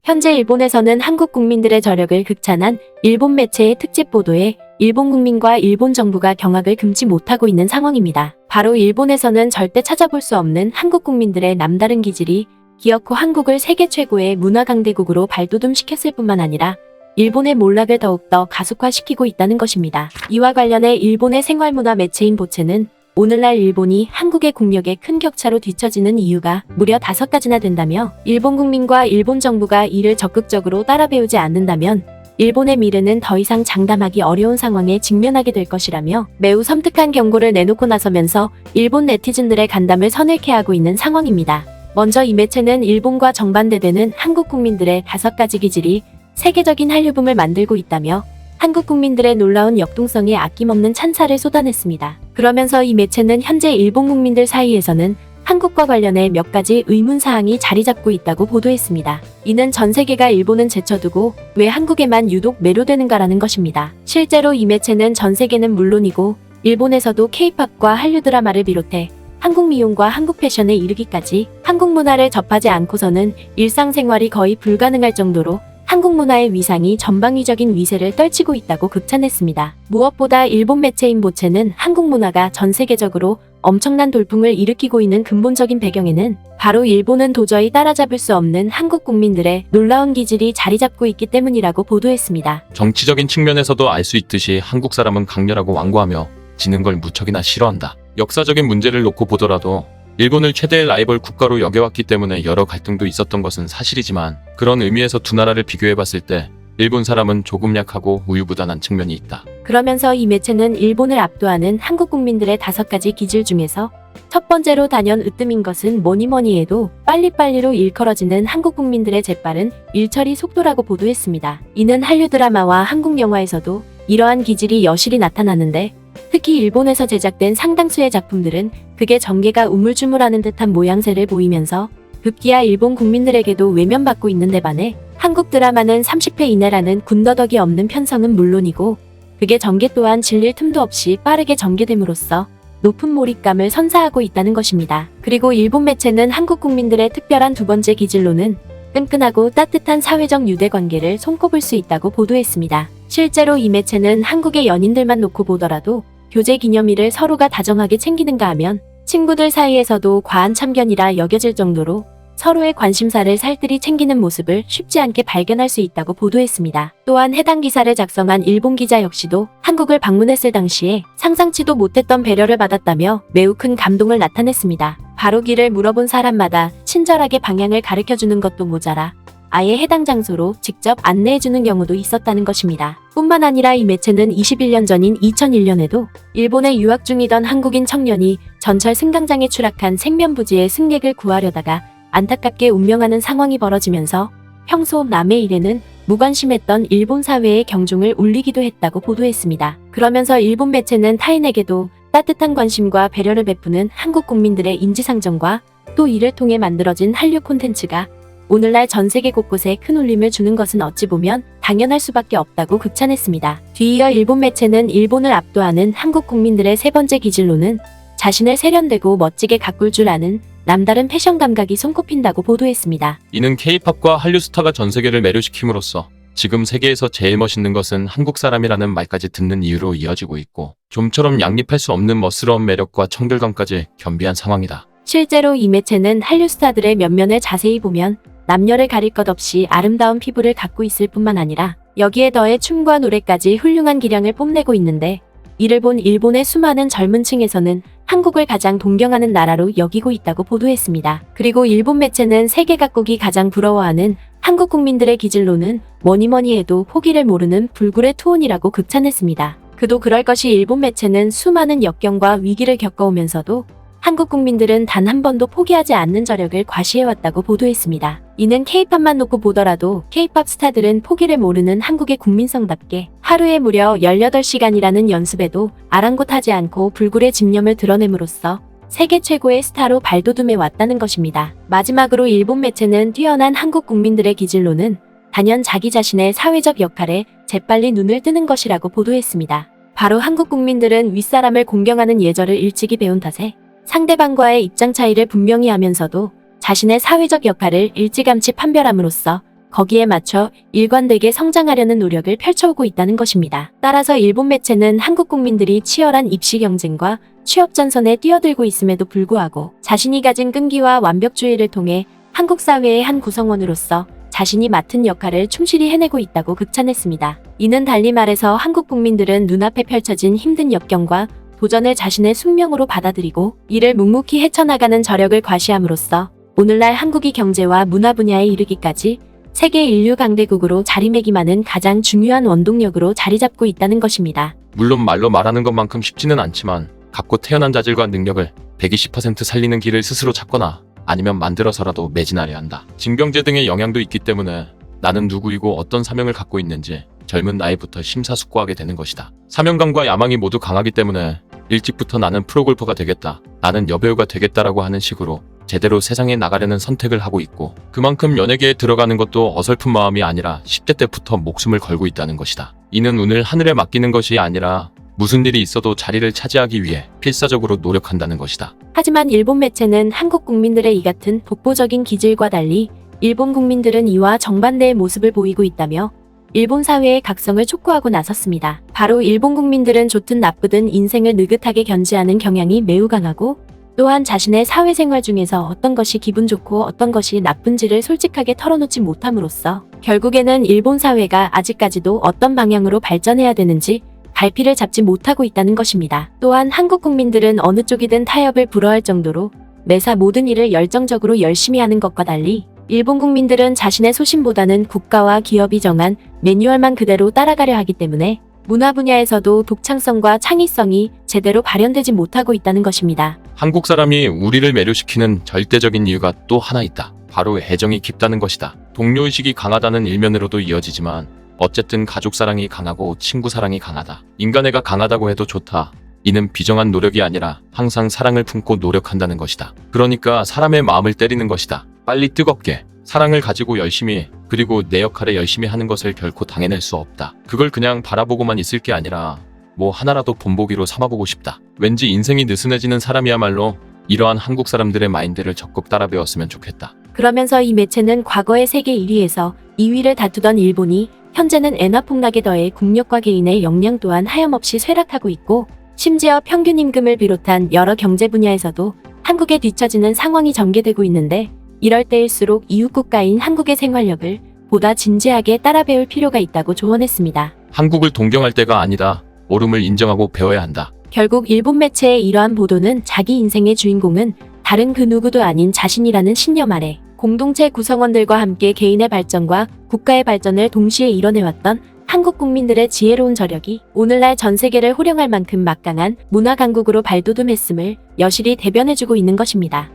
현재 일본에서는 한국 국민들의 저력을 극찬한 일본 매체의 특집 보도에 일본 국민과 일본 정부가 경악을 금치 못하고 있는 상황입니다. 바로 일본에서는 절대 찾아볼 수 없는 한국 국민들의 남다른 기질이 기어코 한국을 세계 최고의 문화 강대국으로 발돋움시켰을 뿐만 아니라 일본의 몰락을 더욱더 가속화시키고 있다는 것입니다. 이와 관련해 일본의 생활문화 매체인 보체는 오늘날 일본이 한국의 국력에 큰 격차로 뒤처지는 이유가 무려 5가지나 된다며 일본 국민과 일본 정부가 이를 적극적으로 따라 배우지 않는다면 일본의 미래는 더 이상 장담하기 어려운 상황에 직면하게 될 것이라며 매우 섬뜩한 경고를 내놓고 나서면서 일본 네티즌들의 간담을 서늘케 하고 있는 상황입니다. 먼저 이 매체는 일본과 정반대되는 한국 국민들의 5가지 기질이 세계적인 한류붐을 만들고 있다며 한국 국민들의 놀라운 역동성에 아낌없는 찬사를 쏟아냈습니다. 그러면서 이 매체는 현재 일본 국민들 사이에서는 한국과 관련해 몇 가지 의문사항이 자리 잡고 있다고 보도했습니다. 이는 전 세계가 일본은 제쳐두고 왜 한국에만 유독 매료되는가라는 것입니다. 실제로 이 매체는 전 세계는 물론이고 일본에서도 K-팝과 한류 드라마를 비롯해 한국 미용과 한국 패션에 이르기까지 한국 문화를 접하지 않고서는 일상생활이 거의 불가능할 정도로 한국 문화의 위상이 전방위적인 위세를 떨치고 있다고 극찬했습니다. 무엇보다 일본 매체인 보체는 한국 문화가 전 세계적으로 엄청난 돌풍을 일으키고 있는 근본적인 배경에는 바로 일본은 도저히 따라잡을 수 없는 한국 국민들의 놀라운 기질이 자리 잡고 있기 때문이라고 보도했습니다. 정치적인 측면에서도 알 수 있듯이 한국 사람은 강렬하고 완고하며 지는 걸 무척이나 싫어한다. 역사적인 문제를 놓고 보더라도 일본을 최대의 라이벌 국가로 여겨왔기 때문에 여러 갈등도 있었던 것은 사실이지만 그런 의미에서 두 나라를 비교해봤을 때 일본 사람은 조금 약하고 우유부단한 측면이 있다. 그러면서 이 매체는 일본을 압도하는 한국 국민들의 5가지 기질 중에서 첫 번째로 단연 으뜸인 것은 뭐니뭐니 해도 빨리빨리로 일컬어지는 한국 국민들의 재빠른 일처리 속도라고 보도했습니다. 이는 한류 드라마와 한국 영화에서도 이러한 기질이 여실히 나타나는데 특히 일본에서 제작된 상당수의 작품들은 극의 전개가 우물쭈물하는 듯한 모양새를 보이면서 급기야 일본 국민들에게도 외면받고 있는 데 반해 한국 드라마는 30회 이내라는 군더더기 없는 편성은 물론이고 극의 전개 또한 질릴 틈도 없이 빠르게 전개됨으로써 높은 몰입감을 선사하고 있다는 것입니다. 그리고 일본 매체는 한국 국민들의 특별한 두 번째 기질로는 끈끈하고 따뜻한 사회적 유대관계를 손꼽을 수 있다고 보도했습니다. 실제로 이 매체는 한국의 연인들만 놓고 보더라도 교제 기념일을 서로가 다정하게 챙기는가 하면 친구들 사이에서도 과한 참견이라 여겨질 정도로 서로의 관심사를 살뜰히 챙기는 모습을 쉽지 않게 발견할 수 있다고 보도했습니다. 또한 해당 기사를 작성한 일본 기자 역시도 한국을 방문했을 당시에 상상치도 못했던 배려를 받았다며 매우 큰 감동을 나타냈습니다. 바로 길을 물어본 사람마다 친절하게 방향을 가르쳐주는 것도 모자라 아예 해당 장소로 직접 안내해주는 경우도 있었다는 것입니다. 뿐만 아니라 이 매체는 21년 전인 2001년에도 일본에 유학 중이던 한국인 청년이 전철 승강장에 추락한 생면부지의 승객을 구하려다가 안타깝게 운명하는 상황이 벌어지면서 평소 남의 일에는 무관심했던 일본 사회의 경종을 울리기도 했다고 보도했습니다. 그러면서 일본 매체는 타인에게도 따뜻한 관심과 배려를 베푸는 한국 국민들의 인지상정과 또 이를 통해 만들어진 한류 콘텐츠가 오늘날 전 세계 곳곳에 큰 울림을 주는 것은 어찌 보면 당연할 수밖에 없다고 극찬했습니다. 뒤이어 일본 매체는 일본을 압도하는 한국 국민들의 세 번째 기질로는 자신을 세련되고 멋지게 가꿀 줄 아는 남다른 패션 감각이 손꼽힌다고 보도했습니다. 이는 K-팝과 한류 스타가 전 세계를 매료시킴으로써 지금 세계에서 제일 멋있는 것은 한국 사람이라는 말까지 듣는 이유로 이어지고 있고 좀처럼 양립할 수 없는 멋스러운 매력과 청결감까지 겸비한 상황이다. 실제로 이 매체는 한류 스타들의 면면을 자세히 보면 남녀를 가릴 것 없이 아름다운 피부를 갖고 있을 뿐만 아니라 여기에 더해 춤과 노래까지 훌륭한 기량을 뽐내고 있는데 이를 본 일본의 수많은 젊은 층에서는 한국을 가장 동경하는 나라로 여기고 있다고 보도했습니다. 그리고 일본 매체는 세계 각국이 가장 부러워하는 한국 국민들의 기질로는 뭐니뭐니 해도 포기를 모르는 불굴의 투혼이라고 극찬했습니다. 그도 그럴 것이 일본 매체는 수많은 역경과 위기를 겪어오면서도 한국 국민들은 단 한 번도 포기하지 않는 저력을 과시해왔다고 보도했습니다. 이는 K-팝만 놓고 보더라도 K-팝 스타들은 포기를 모르는 한국의 국민성답게 하루에 무려 18시간이라는 연습에도 아랑곳하지 않고 불굴의 집념을 드러냄으로써 세계 최고의 스타로 발돋움해왔다는 것입니다. 마지막으로 일본 매체는 뛰어난 한국 국민들의 기질로는 단연 자기 자신의 사회적 역할에 재빨리 눈을 뜨는 것이라고 보도했습니다. 바로 한국 국민들은 윗사람을 공경하는 예절을 일찍이 배운 탓에 상대방과의 입장 차이를 분명히 하면서도 자신의 사회적 역할을 일찌감치 판별함으로써 거기에 맞춰 일관되게 성장하려는 노력을 펼쳐오고 있다는 것입니다. 따라서 일본 매체는 한국 국민들이 치열한 입시 경쟁과 취업 전선에 뛰어들고 있음에도 불구하고 자신이 가진 끈기와 완벽주의를 통해 한국 사회의 한 구성원으로서 자신이 맡은 역할을 충실히 해내고 있다고 극찬했습니다. 이는 달리 말해서 한국 국민들은 눈앞에 펼쳐진 힘든 역경과 도전을 자신의 숙명으로 받아들이고 이를 묵묵히 헤쳐나가는 저력을 과시함으로써 오늘날 한국이 경제와 문화 분야에 이르기까지 세계 인류 강대국으로 자리매김하는 가장 중요한 원동력으로 자리 잡고 있다는 것입니다. 물론 말로 말하는 것만큼 쉽지는 않지만 갖고 태어난 자질과 능력을 120% 살리는 길을 스스로 찾거나 아니면 만들어서라도 매진하려 한다. 징병제 등의 영향도 있기 때문에 나는 누구이고 어떤 사명을 갖고 있는지 젊은 나이부터 심사숙고하게 되는 것이다. 사명감과 야망이 모두 강하기 때문에 일찍부터 나는 프로골퍼가 되겠다, 나는 여배우가 되겠다라고 하는 식으로 제대로 세상에 나가려는 선택을 하고 있고, 그만큼 연예계에 들어가는 것도 어설픈 마음이 아니라 10대 때부터 목숨을 걸고 있다는 것이다. 이는 운을 하늘에 맡기는 것이 아니라 무슨 일이 있어도 자리를 차지하기 위해 필사적으로 노력한다는 것이다. 하지만 일본 매체는 한국 국민들의 이 같은 독보적인 기질과 달리 일본 국민들은 이와 정반대의 모습을 보이고 있다며 일본 사회의 각성을 촉구하고 나섰습니다. 바로 일본 국민들은 좋든 나쁘든 인생을 느긋하게 견지하는 경향이 매우 강하고, 또한 자신의 사회생활 중에서 어떤 것이 기분 좋고 어떤 것이 나쁜지를 솔직하게 털어놓지 못함으로써 결국에는 일본 사회가 아직까지도 어떤 방향으로 발전해야 되는지 갈피를 잡지 못하고 있다는 것입니다. 또한 한국 국민들은 어느 쪽이든 타협을 불허할 정도로 매사 모든 일을 열정적으로 열심히 하는 것과 달리 일본 국민들은 자신의 소신보다는 국가와 기업이 정한 매뉴얼만 그대로 따라가려 하기 때문에 문화 분야에서도 독창성과 창의성이 제대로 발현되지 못하고 있다는 것입니다. 한국 사람이 우리를 매료시키는 절대적인 이유가 또 하나 있다. 바로 애정이 깊다는 것이다. 동료의식이 강하다는 일면으로도 이어지지만 어쨌든 가족 사랑이 강하고 친구 사랑이 강하다. 인간애가 강하다고 해도 좋다. 이는 비정한 노력이 아니라 항상 사랑을 품고 노력한다는 것이다. 그러니까 사람의 마음을 때리는 것이다. 빨리 뜨겁게 사랑을 가지고 열심히, 그리고 내 역할에 열심히 하는 것을 결코 당해낼 수 없다. 그걸 그냥 바라보고만 있을 게 아니라 뭐 하나라도 본보기로 삼아보고 싶다. 왠지 인생이 느슨해지는 사람이야말로 이러한 한국 사람들의 마인드를 적극 따라 배웠으면 좋겠다. 그러면서 이 매체는 과거의 세계 1위에서 2위를 다투던 일본이 현재는 엔화 폭락에 더해 국력과 개인의 역량 또한 하염없이 쇠락하고 있고, 심지어 평균 임금을 비롯한 여러 경제 분야에서도 한국에 뒤처지는 상황이 전개되고 있는데, 이럴 때일수록 이웃 국가인 한국의 생활력을 보다 진지하게 따라 배울 필요가 있다고 조언했습니다. 한국을 동경할 때가 아니다. 옳음을 인정하고 배워야 한다. 결국 일본 매체의 이러한 보도는 자기 인생의 주인공은 다른 그 누구도 아닌 자신이라는 신념 아래 공동체 구성원들과 함께 개인의 발전과 국가의 발전을 동시에 이뤄내왔던 한국 국민들의 지혜로운 저력이 오늘날 전 세계를 호령할 만큼 막강한 문화 강국으로 발돋움했음을 여실히 대변해주고 있는 것입니다.